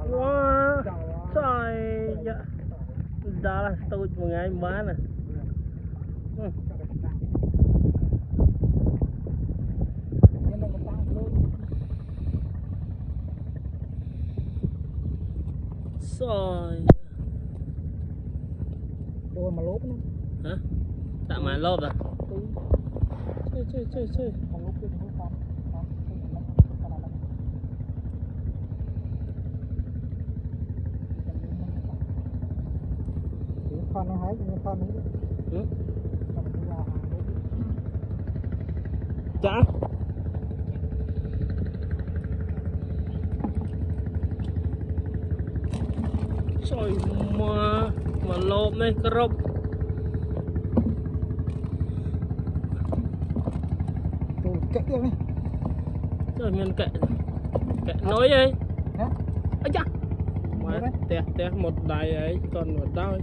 Wow, trời dạ. Đó là tôi một ngày bán nè. Rồi. Ôi mà lốp nữa. Hả? Tạo mà lốp à? Chơi. Con nó hái con nữa. Ừ. Chả. Trời mà lốp này crop. Kệ kia đi. Trời mình kệ nói đi. Hả? Ây cha. Má tẹt một đài ấy còn một đau.